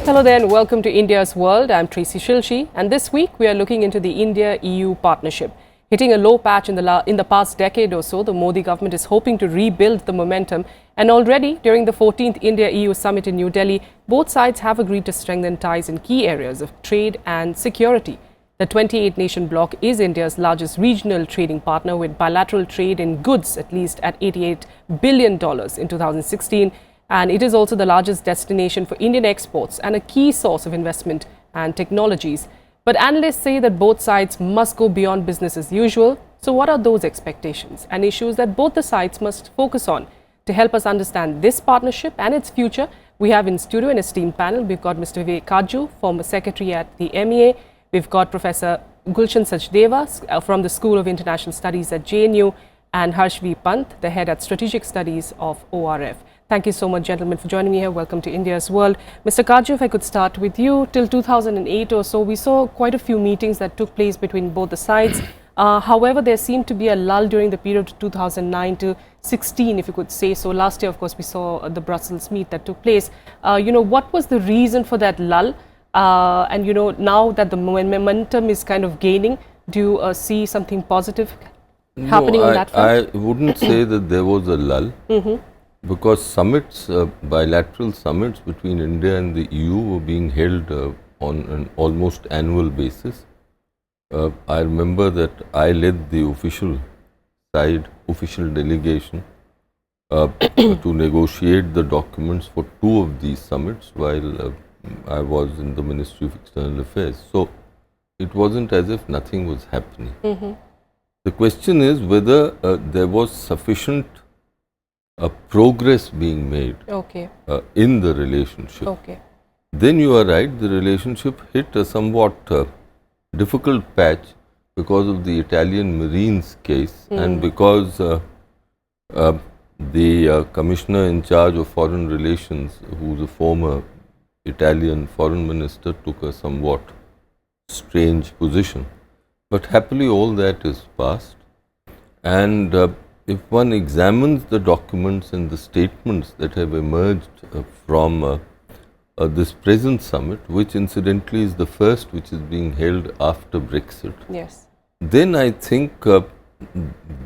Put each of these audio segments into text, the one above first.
Hello there and welcome to India's World. I'm Tracy Shilshi, and this week we are looking into the India-EU partnership. Hitting a low patch in the past decade or so, the Modi government is hoping to rebuild the momentum, and already during the 14th India-EU summit in New Delhi, both sides have agreed to strengthen ties in key areas of trade and security. The 28-nation bloc is India's largest regional trading partner, with bilateral trade in goods at least at $88 billion in 2016. And it is also the largest destination for Indian exports and a key source of investment and technologies. But analysts say that both sides must go beyond business as usual. So what are those expectations and issues that both the sides must focus on? To help us understand this partnership and its future, we have in studio an esteemed panel. We've got Mr. Vivek, Katju, former secretary at the MEA. We've got Professor Gulshan Sachdeva from the School of International Studies at JNU, and Pant, the head at Strategic Studies of ORF. Thank you so much, gentlemen, for joining me here. Welcome to India's World. Mr. Katju, if I could start with you. Till 2008 or so, we saw quite a few meetings that took place between both the sides. However, there seemed to be a lull during the period of 2009 to 16, if you could say so. Last year, of course, we saw the Brussels meet that took place. What was the reason for that lull? Now that the momentum is kind of gaining, do you see something positive happening on that front? I wouldn't say that there was a lull. Because summits, bilateral summits between India and the EU were being held on an almost annual basis. I remember that I led the official delegation to negotiate the documents for two of these summits while I was in the Ministry of External Affairs. So it wasn't as if nothing was happening. The question is whether there was sufficient progress being made in the relationship. Then you are right, the relationship hit a somewhat difficult patch because of the Italian Marines case and because the commissioner in charge of foreign relations, who is a former Italian foreign minister, took a somewhat strange position. But happily all that is past, and if one examines the documents and the statements that have emerged from this present summit, which incidentally is the first which is being held after Brexit, then I think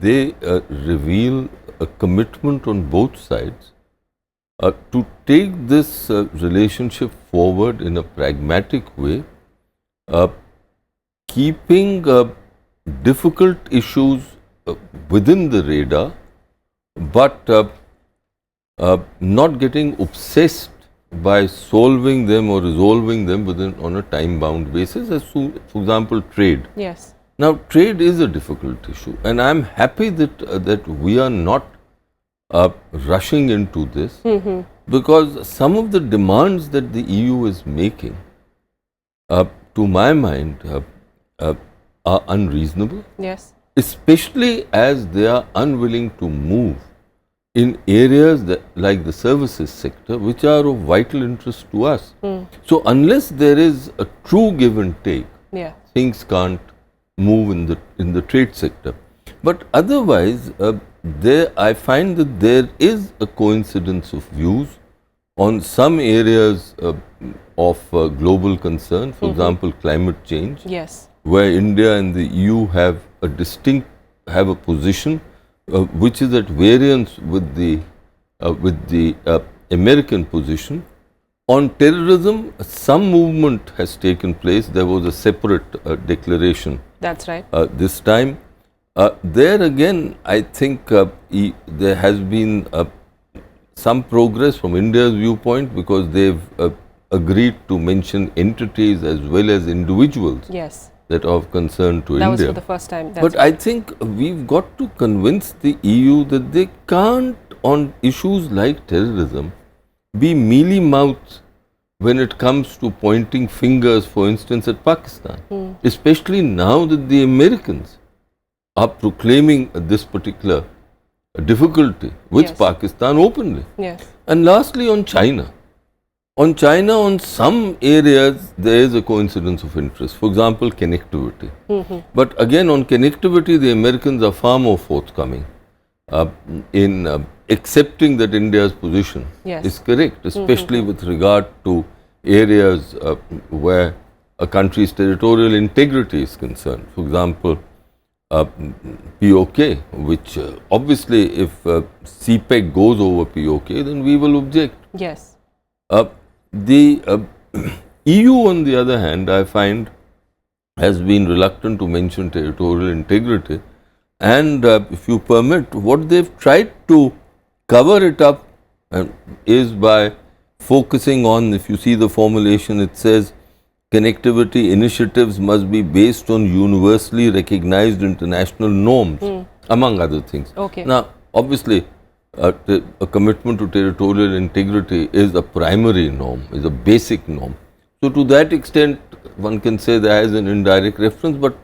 they reveal a commitment on both sides to take this relationship forward in a pragmatic way, keeping difficult issues within the radar, but not getting obsessed by solving them or resolving them on a time-bound basis, as for example, trade. Now, trade is a difficult issue, and I am happy that we are not rushing into this, because some of the demands that the EU is making, to my mind, are unreasonable. Especially as they are unwilling to move in areas like the services sector, which are of vital interest to us. So unless there is a true give and take, things can't move in the trade sector. But otherwise, I find that there is a coincidence of views on some areas of global concern, for example, climate change, where India and the EU have a position which is at variance with the American position. On terrorism, some movement has taken place. There was a separate declaration. That's right. This time, there again, I think there has been some progress from India's viewpoint, because they've agreed to mention entities as well as individuals that are of concern to India. That was for the first time. But I think we've got to convince the EU that they can't, on issues like terrorism, be mealy-mouthed when it comes to pointing fingers, for instance, at Pakistan. Especially now that the Americans are proclaiming this particular difficulty with Pakistan openly. And lastly, on China. On some areas, there is a coincidence of interest. For example, connectivity. But again, on connectivity, the Americans are far more forthcoming in accepting that India's position is correct, especially with regard to areas where a country's territorial integrity is concerned. For example, POK, which obviously if CPEC goes over POK, then we will object. Yes. The EU, on the other hand, I find has been reluctant to mention territorial integrity, and if you permit, what they've tried to cover it up is by focusing on, if you see the formulation, it says connectivity initiatives must be based on universally recognized international norms, among other things. Okay. Now, obviously, a commitment to territorial integrity is a primary norm, is a basic norm. So, to that extent, one can say there is an indirect reference, but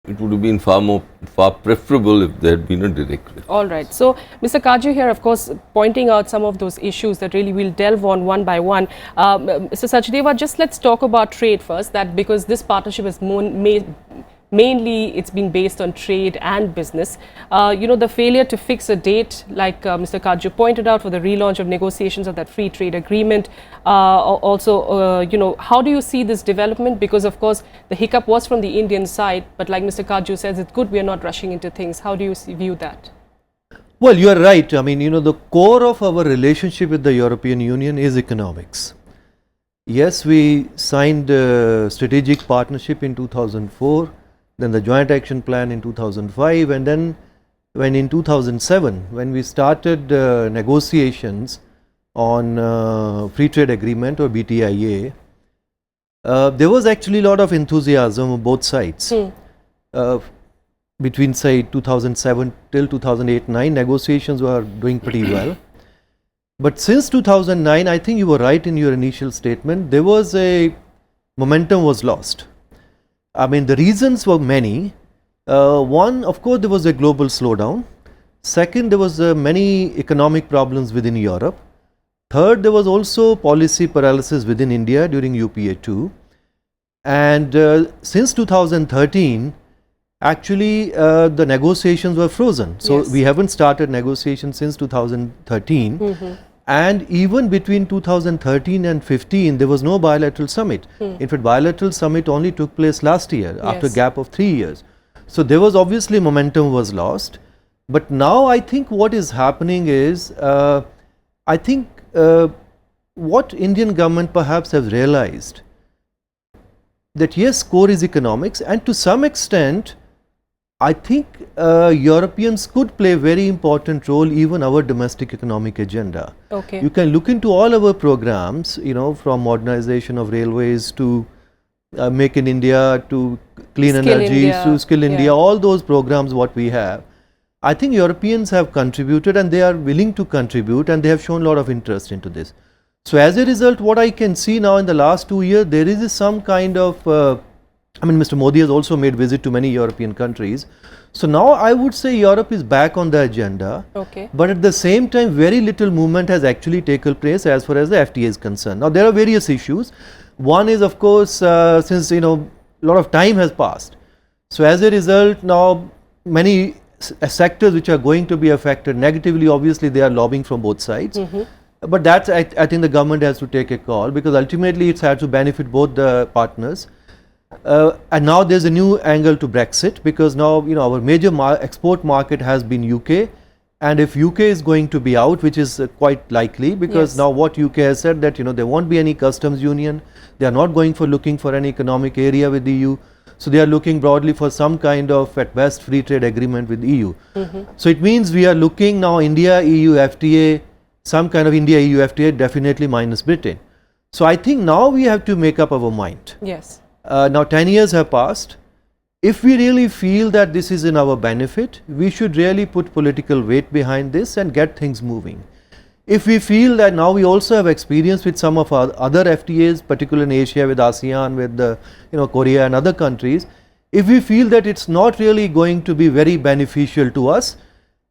it would have been far preferable if there had been a direct reference. All right. So, Mr. Katju here, of course, pointing out some of those issues that really we'll delve on one by one. Mr. Sachdeva, just let's talk about trade first, that because this partnership is mainly it's been based on trade and business. You know, the failure to fix a date, like Mr. Katju pointed out, for the relaunch of negotiations of that free trade agreement. Also, you know, how do you see this development? Because, of course, the hiccup was from the Indian side, but like Mr. Katju says, it's good we are not rushing into things. How do you view that? Well, you are right. I mean, you know, the core of our relationship with the European Union is economics. Yes, we signed a strategic partnership in 2004. Then the joint action plan in 2005, and then when in 2007, when we started negotiations on free trade agreement or BTIA, there was actually a lot of enthusiasm on both sides. Between say 2007 till 2008-9, negotiations were doing pretty well. But since 2009, I think you were right in your initial statement, there was momentum was lost. I mean, the reasons were many. One, of course, there was a global slowdown. Second, there was many economic problems within Europe. Third, there was also policy paralysis within India during UPA 2. And since 2013, actually the negotiations were frozen. So, yes, we haven't started negotiations since 2013. And even between 2013 and 15, there was no bilateral summit. In fact, bilateral summit only took place last year, after a gap of 3 years. So, there was obviously momentum was lost. But now I think what is happening is, I think what Indian government perhaps has realized, that yes, core is economics, and to some extent, I think Europeans could play a very important role even our domestic economic agenda. Okay. You can look into all our programs, you know, from modernization of railways to Make in India to Clean Energy to Skill India, all those programs what we have. I think Europeans have contributed and they are willing to contribute, and they have shown a lot of interest into this. So as a result, what I can see now in the last 2 years, there is some kind of I mean, Mr. Modi has also made visit to many European countries. So now I would say Europe is back on the agenda. Okay. But at the same time, very little movement has actually taken place as far as the FTA is concerned. Now, there are various issues. One is, of course, since, you know, a lot of time has passed. So as a result, now many sectors which are going to be affected negatively, obviously they are lobbying from both sides. But that's, I think the government has to take a call, because ultimately it's had to benefit both the partners. And now there's a new angle to Brexit, because now, you know, our major export market has been UK, and if UK is going to be out, which is quite likely, because now what UK has said that, you know, there won't be any customs union, they are not looking for any economic area with the EU, so they are looking broadly for some kind of at best free trade agreement with the EU. So it means we are looking now India EU FTA, some kind of India EU FTA, definitely minus Britain. So I think now we have to make up our mind. Yes. Now 10 years have passed. If we really feel that this is in our benefit, we should really put political weight behind this and get things moving. If we feel that now we also have experience with some of our other FTAs, particularly in Asia with ASEAN, with the, you know, Korea and other countries, if we feel that it's not really going to be very beneficial to us,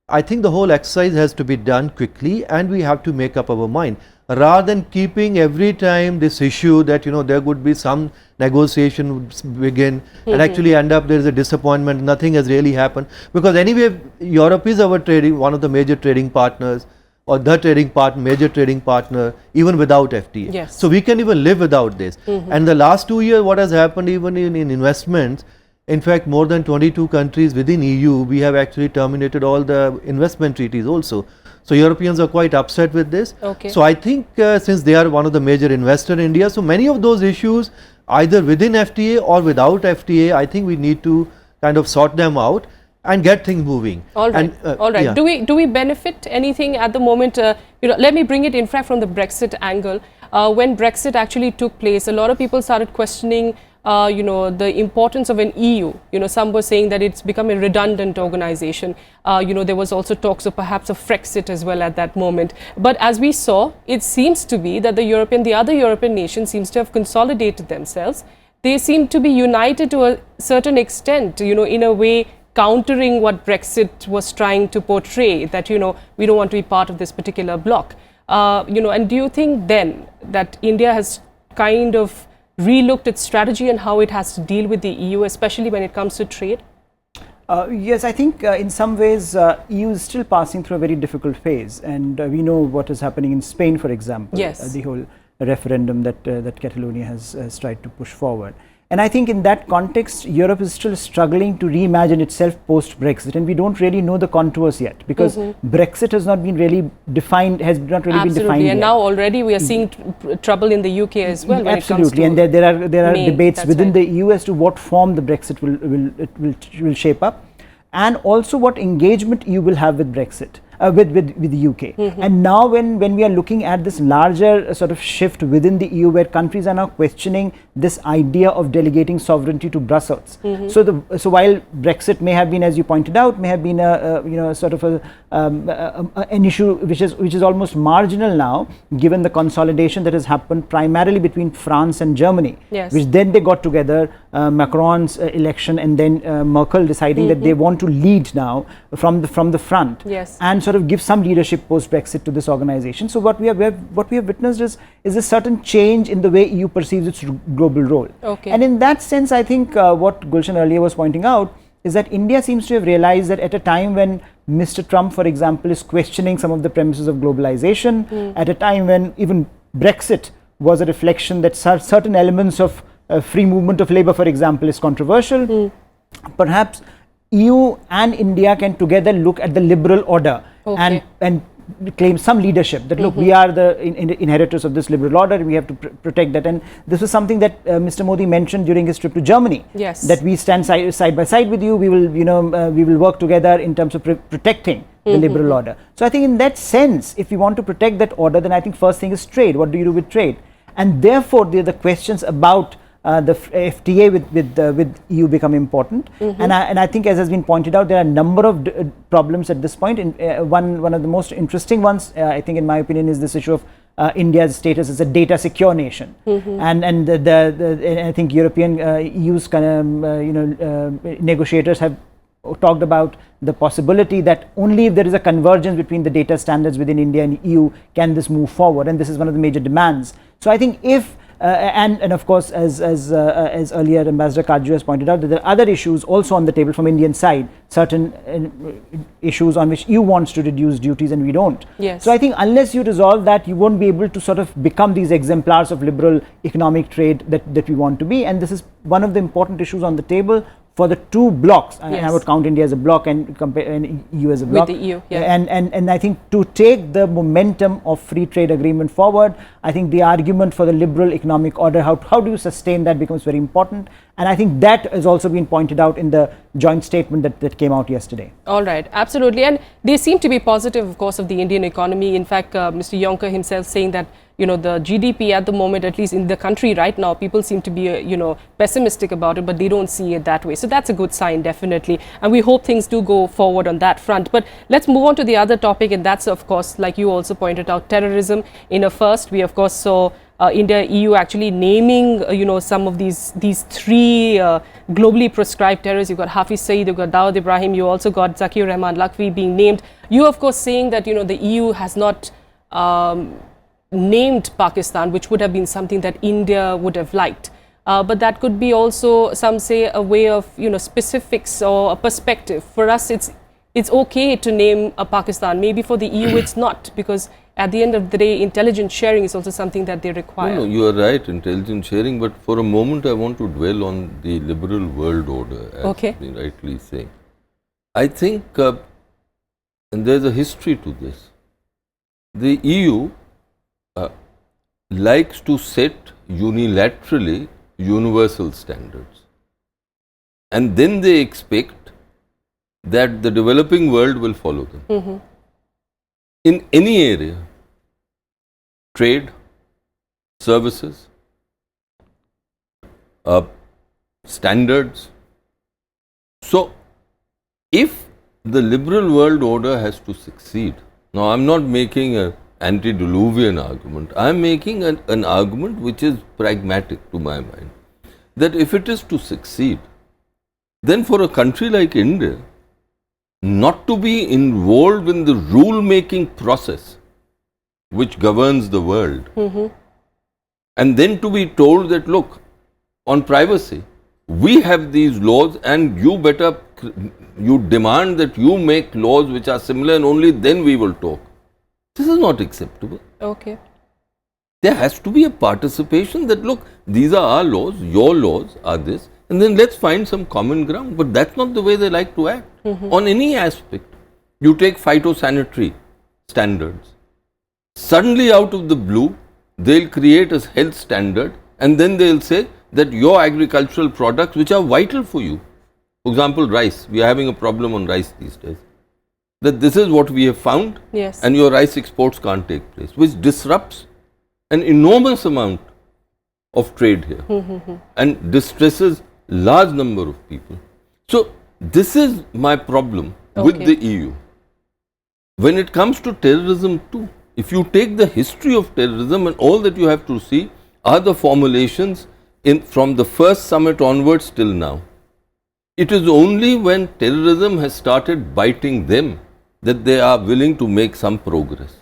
I think the whole exercise has to be done quickly, and we have to make up our mind, rather than keeping every time this issue that, you know, there would be some negotiation would begin and actually end up there is a disappointment, nothing has really happened, because anyway Europe is our one of the major trading partners. or the major trading partner, even without FTA. Yes. So we can even live without this. And the last 2 years, what has happened even in investments, in fact, more than 22 countries within EU, we have actually terminated all the investment treaties also. So Europeans are quite upset with this. Okay. So I think since they are one of the major investors in India, so many of those issues, either within FTA or without FTA, I think we need to kind of sort them out and get things moving. All right. All right. Yeah. Do we benefit anything at the moment? Let me bring it in fact from the Brexit angle. When Brexit actually took place, a lot of people started questioning the importance of an EU. Some were saying that it's become a redundant organization. There was also talks of perhaps of Frexit as well at that moment. But as we saw, it seems to be that the other European nations seems to have consolidated themselves. They seem to be united to a certain extent, in a way countering what Brexit was trying to portray, that, we don't want to be part of this particular bloc. And do you think then that India has kind of relooked its strategy and how it has to deal with the EU, especially when it comes to trade? Yes, I think in some ways EU is still passing through a very difficult phase, and we know what is happening in Spain, for example. Yes. The whole referendum that Catalonia has tried to push forward. And I think in that context, Europe is still struggling to reimagine itself post-Brexit, and we don't really know the contours yet, because Brexit has not been really defined, has not really been defined yet. And now already we are seeing trouble in the UK as well. Absolutely, and there are debates within the EU as to what form the Brexit will shape up, and also what engagement EU will have with Brexit. With the UK. And now when we are looking at this larger sort of shift within the EU, where countries are now questioning this idea of delegating sovereignty to Brussels. So while Brexit may have been, as you pointed out, may have been an issue which is almost marginal now, given the consolidation that has happened primarily between France and Germany, which then they got together, Macron's election, and then Merkel deciding that they want to lead now from the front, and sort of give some leadership post-Brexit to this organization. So what we have witnessed is a certain change in the way EU perceives its global role. Okay. And in that sense, I think what Gulshan earlier was pointing out is that India seems to have realized that at a time when Mr. Trump, for example, is questioning some of the premises of globalization, at a time when even Brexit was a reflection that certain elements of free movement of labor, for example, is controversial, perhaps EU and India can together look at the liberal order and claim some leadership, that look, we are the inheritors of this liberal order, we have to protect that. And this was something that Mr. Modi mentioned during his trip to Germany, that we stand side by side with you, we will work together in terms of protecting the liberal order. So I think in that sense, if we want to protect that order, then I think first thing is trade. What do you do with trade? And therefore the questions about the FTA with EU become important, and I think, as has been pointed out, there are a number of problems at this point. One of the most interesting ones, I think, in my opinion, is this issue of India's status as a data secure nation, and I think European EU's negotiators have talked about the possibility that only if there is a convergence between the data standards within India and EU can this move forward, and this is one of the major demands. So I think if and of course, as earlier Ambassador Katju has pointed out, that there are other issues also on the table from Indian side, certain issues on which EU wants to reduce duties and we don't. So I think unless you resolve that, you won't be able to sort of become these exemplars of liberal economic trade that we want to be, and this is one of the important issues on the table for the two blocks, and I would count India as a bloc and EU as a bloc. With the EU, and I think to take the momentum of free trade agreement forward, I think the argument for the liberal economic order, how do you sustain that, becomes very important. And I think that has also been pointed out in the joint statement that came out yesterday. All right, absolutely. And they seem to be positive, of course, of the Indian economy. In fact, Mr. Yonker himself saying that, the GDP at the moment, at least in the country right now, people seem to be, pessimistic about it, but they don't see it that way. So that's a good sign, definitely. And we hope things do go forward on that front. But let's move on to the other topic, and that's, of course, like you also pointed out, terrorism. In a first, we, of course, saw India, EU actually naming, some of these three globally prescribed terrorists. You've got Hafiz Saeed, you've got Dawood Ibrahim, you also got Zakir Rahman Lakvi being named. You, of course, saying that, the EU has not named Pakistan, which would have been something that India would have liked. But that could be also, some say, a way of, specifics or a perspective. For us, it's it's okay to name a Pakistan. Maybe for the EU it's not, because at the end of the day, intelligence sharing is also something that they require. No, you are right, intelligence sharing, but for a moment I want to dwell on the liberal world order, as you rightly saying. I think, and there's a history to this, the EU likes to set unilaterally universal standards, and then they expect that the developing world will follow them. In any area, trade, services, standards. So, if the liberal world order has to succeed, now I am not making an antediluvian argument, I am making an argument which is pragmatic to my mind, that if it is to succeed, then for a country like India, not to be involved in the rule-making process which governs the world, and then to be told that, look, on privacy, we have these laws and you better, you demand that you make laws which are similar and only then we will talk. This is not acceptable. Okay. There has to be a participation that, look, these are our laws, your laws are this, and then let's find some common ground. But that's not the way they like to act. On any aspect. You take phytosanitary standards. Suddenly out of the blue, they'll create a health standard and then they'll say that your agricultural products which are vital for you, for example rice, we are having a problem on rice these days, that this is what we have found, and your rice exports can't take place, which disrupts an enormous amount of trade here and distresses large number of people. So this is my problem with the EU. When it comes to terrorism too, if you take the history of terrorism, and all that you have to see are the formulations from the first summit onwards till now. It is only when terrorism has started biting them that they are willing to make some progress.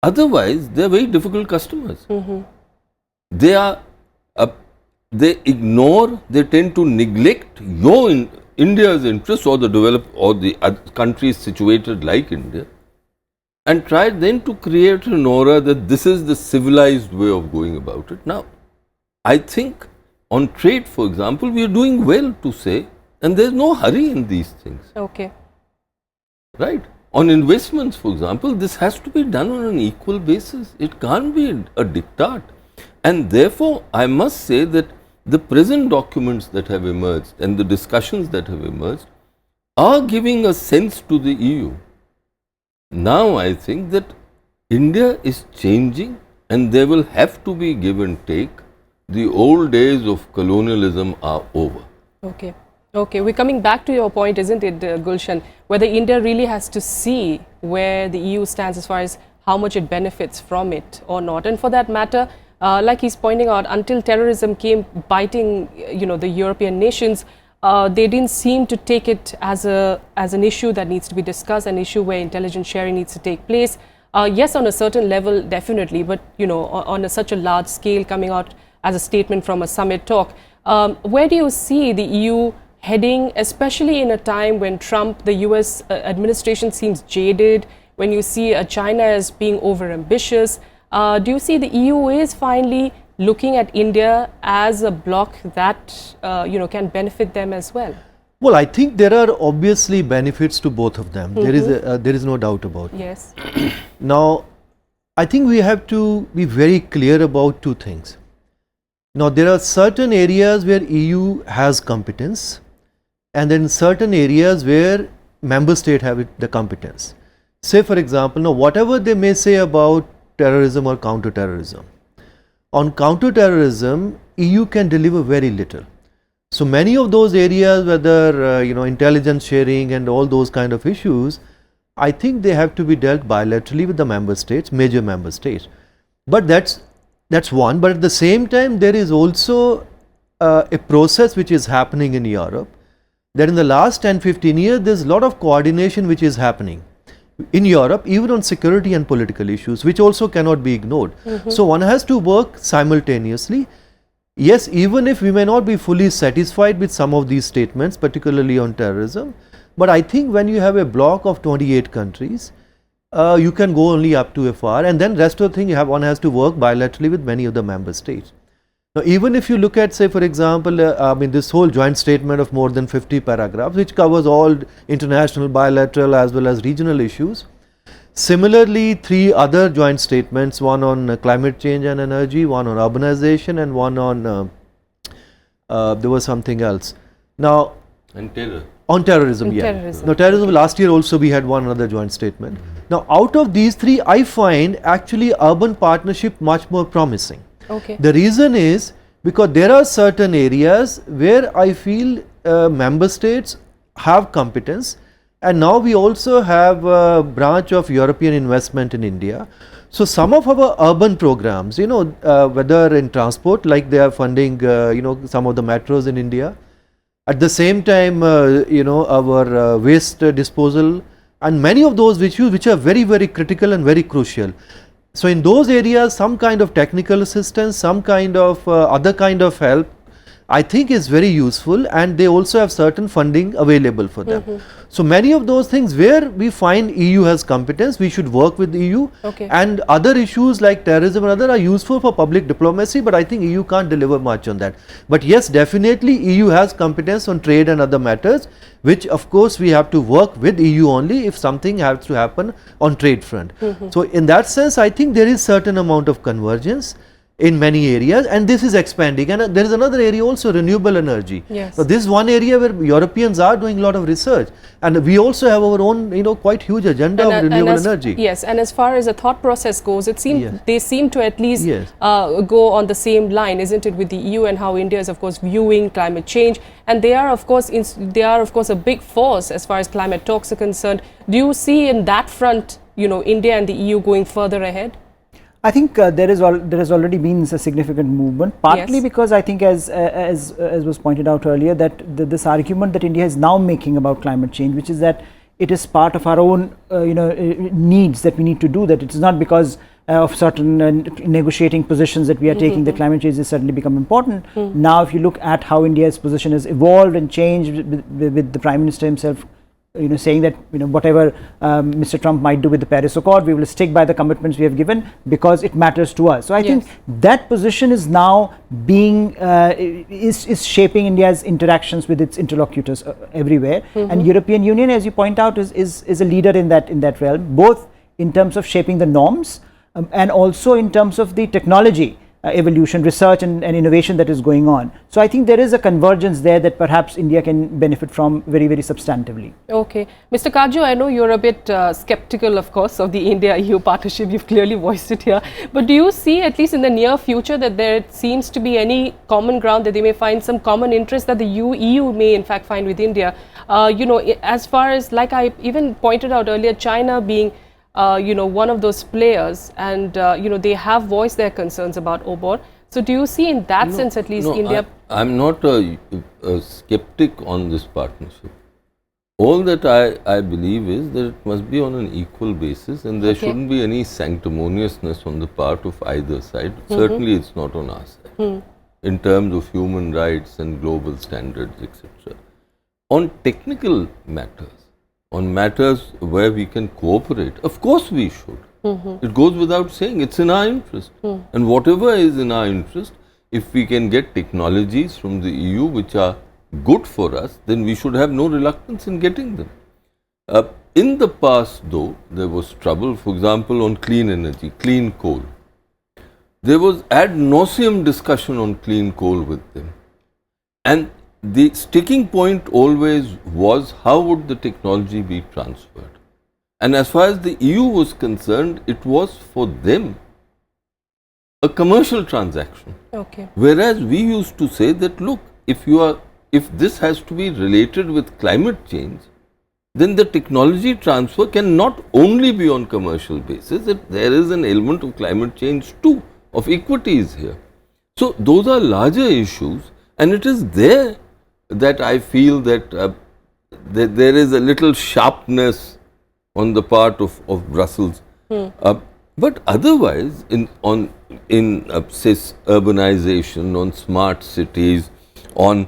Otherwise, they are very difficult customers. They are, they ignore, they tend to neglect your India's interests or the developed or the countries situated like India, and try then to create an aura that this is the civilized way of going about it. Now, I think on trade, for example, we are doing well to say, and there is no hurry in these things. Okay. Right? On investments, for example, this has to be done on an equal basis. It can't be a diktat. And therefore, I must say that the present documents that have emerged and the discussions that have emerged are giving a sense to the EU. Now, I think that India is changing and there will have to be give and take. The old days of colonialism are over. Okay. Okay, we're coming back to your point, isn't it, Gulshan, whether India really has to see where the EU stands as far as how much it benefits from it or not. And for that matter, like he's pointing out, until terrorism came biting, the European nations, they didn't seem to take it as an issue that needs to be discussed, an issue where intelligence sharing needs to take place. Yes, on a certain level, definitely, but on such a large scale, coming out as a statement from a summit talk, where do you see the EU heading, especially in a time when Trump, the US administration seems jaded, when you see China as being overambitious? Do you see the EU is finally looking at India as a bloc that can benefit them as well? Well, I think there are obviously benefits to both of them. There is no doubt about it. Yes. Now, I think we have to be very clear about two things. Now, there are certain areas where EU has competence, and then certain areas where member state have the competence. Say for example, now whatever they may say about terrorism or counter-terrorism, on counter-terrorism, EU can deliver very little. So many of those areas, whether intelligence sharing and all those kind of issues, I think they have to be dealt bilaterally with the member states, major member states. But that's one. But at the same time, there is also a process which is happening in Europe, that in the last 10-15 years, there is a lot of coordination which is happening in Europe, even on security and political issues, which also cannot be ignored. So one has to work simultaneously. Yes, even if we may not be fully satisfied with some of these statements, particularly on terrorism, But I think when you have a block of 28 countries, you can go only up to a far, and then rest of the thing one has to work bilaterally with many of the member states. Now, even if you look at, say, for example, this whole joint statement of more than 50 paragraphs, which covers all international, bilateral as well as regional issues. Similarly, 3 other joint statements, one on climate change and energy, one on urbanization, and one on, there was something else. Now, and terror. On terrorism, yeah. Terrorism. Now, terrorism, last year also we had one other joint statement. Now, out of these 3, I find actually urban partnership much more promising. Okay. The reason is because there are certain areas where I feel member states have competence, and now we also have a branch of European investment in India. So, some of our urban programs, whether in transport, like they are funding, some of the metros in India. At the same time, our waste disposal and many of those issues which are very, very critical and very crucial. So, in those areas, some kind of technical assistance, some kind of other kind of help, I think is very useful, and they also have certain funding available for them. So, many of those things where we find EU has competence, we should work with EU, and other issues like terrorism and other are useful for public diplomacy, but I think EU can't deliver much on that. But yes, definitely EU has competence on trade and other matters, which of course we have to work with EU only if something has to happen on trade front. So, in that sense, I think there is certain amount of convergence in many areas, and this is expanding, and there is another area also, renewable energy. Yes. So, this is one area where Europeans are doing a lot of research, and we also have our own quite huge agenda of renewable energy. Yes, and as far as the thought process goes, it seems they seem to at least go on the same line, isn't it, with the EU and how India is of course viewing climate change, and they are of course a big force as far as climate talks are concerned. Do you see in that front, India and the EU going further ahead? I think there has already been a significant movement, partly because I think as was pointed out earlier, that this argument that India is now making about climate change, which is that it is part of our own needs that we need to do that. It is not because of certain negotiating positions that we are taking that climate change has certainly become important. Now, if you look at how India's position has evolved and changed with the Prime Minister himself saying that whatever Mr. Trump might do with the Paris Accord, we will stick by the commitments we have given because it matters to us. So I think that position is now being is shaping India's interactions with its interlocutors everywhere. And European Union, as you point out, is a leader in that realm, both in terms of shaping the norms and also in terms of the technology evolution, research and innovation that is going on. So I think there is a convergence there that perhaps India can benefit from very, very substantively. Okay. Mr. Katju, I know you're a bit skeptical, of course, of the India-EU partnership. You've clearly voiced it here. But do you see, at least in the near future, that there seems to be any common ground, that they may find some common interest that the EU may in fact find with India? As far as, like I even pointed out earlier, China being one of those players, and they have voiced their concerns about OBOR. So do you see in that sense at least India? I'm not a skeptic on this partnership. All that I believe is that it must be on an equal basis, and there shouldn't be any sanctimoniousness on the part of either side. Certainly it's not on our side in terms of human rights and global standards, etc. On technical matters, on matters where we can cooperate, of course we should. It goes without saying, it's in our interest. And whatever is in our interest, if we can get technologies from the EU which are good for us, then we should have no reluctance in getting them. In the past though, there was trouble, for example, on clean energy, clean coal. There was ad nauseum discussion on clean coal with them. And the sticking point always was how would the technology be transferred. And as far as the EU was concerned, it was for them a commercial transaction. Whereas we used to say that, look, if this has to be related with climate change, then the technology transfer can not only be on commercial basis, there is an element of climate change too, of equities here. So those are larger issues, and it is there that I feel that, that there is a little sharpness on the part of Brussels. But otherwise, in say urbanization, on smart cities, on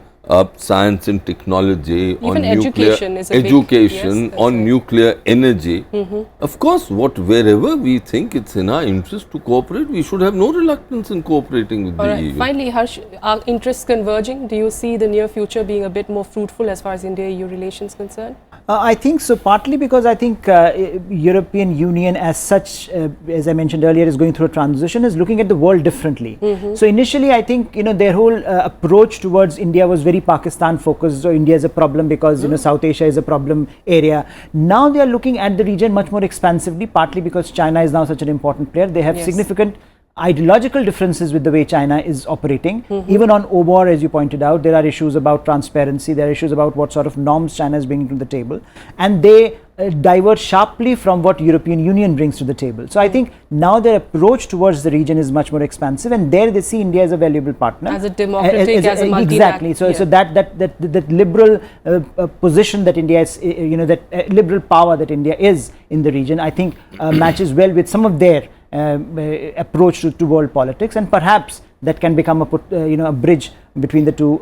science and technology, even on education nuclear is a big, education, yes, on nuclear energy. Of course, wherever we think it's in our interest to cooperate, we should have no reluctance in cooperating with the EU. Finally, Harsh, are interests converging? Do you see the near future being a bit more fruitful as far as India-EU relations concerned? I think so, partly because I think European Union as such, as I mentioned earlier, is going through a transition, is looking at the world differently. So initially, I think, their whole approach towards India was very Pakistan focused. So India is a problem because, South Asia is a problem area. Now they are looking at the region much more expansively, partly because China is now such an important player. They have significant ideological differences with the way China is operating. Even on OBOR, as you pointed out, there are issues about transparency, there are issues about what sort of norms China is bringing to the table, and they diverge sharply from what European Union brings to the table. So I think now their approach towards the region is much more expansive, and there they see India as a valuable partner, as a democratic, as a multilateral. Exactly. So that liberal position that India is, that liberal power that India is in the region, I think matches well with some of their approach to world politics, and perhaps that can become a bridge between the two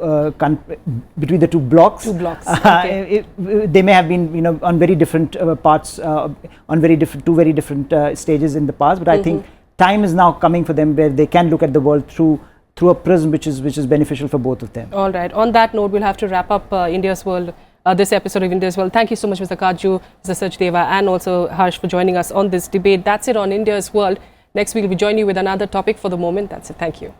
blocks. Okay. They may have been on very different parts, on two very different stages in the past, but I think time is now coming for them where they can look at the world through a prism which is beneficial for both of them. All right. On that note, we'll have to wrap up India's World. This episode of India's World. Thank you so much, Mr. Katju, Mr. Sachdeva, and also Harsh for joining us on this debate. That's it on India's World. Next week, we'll be joining you with another topic. For the moment, that's it. Thank you.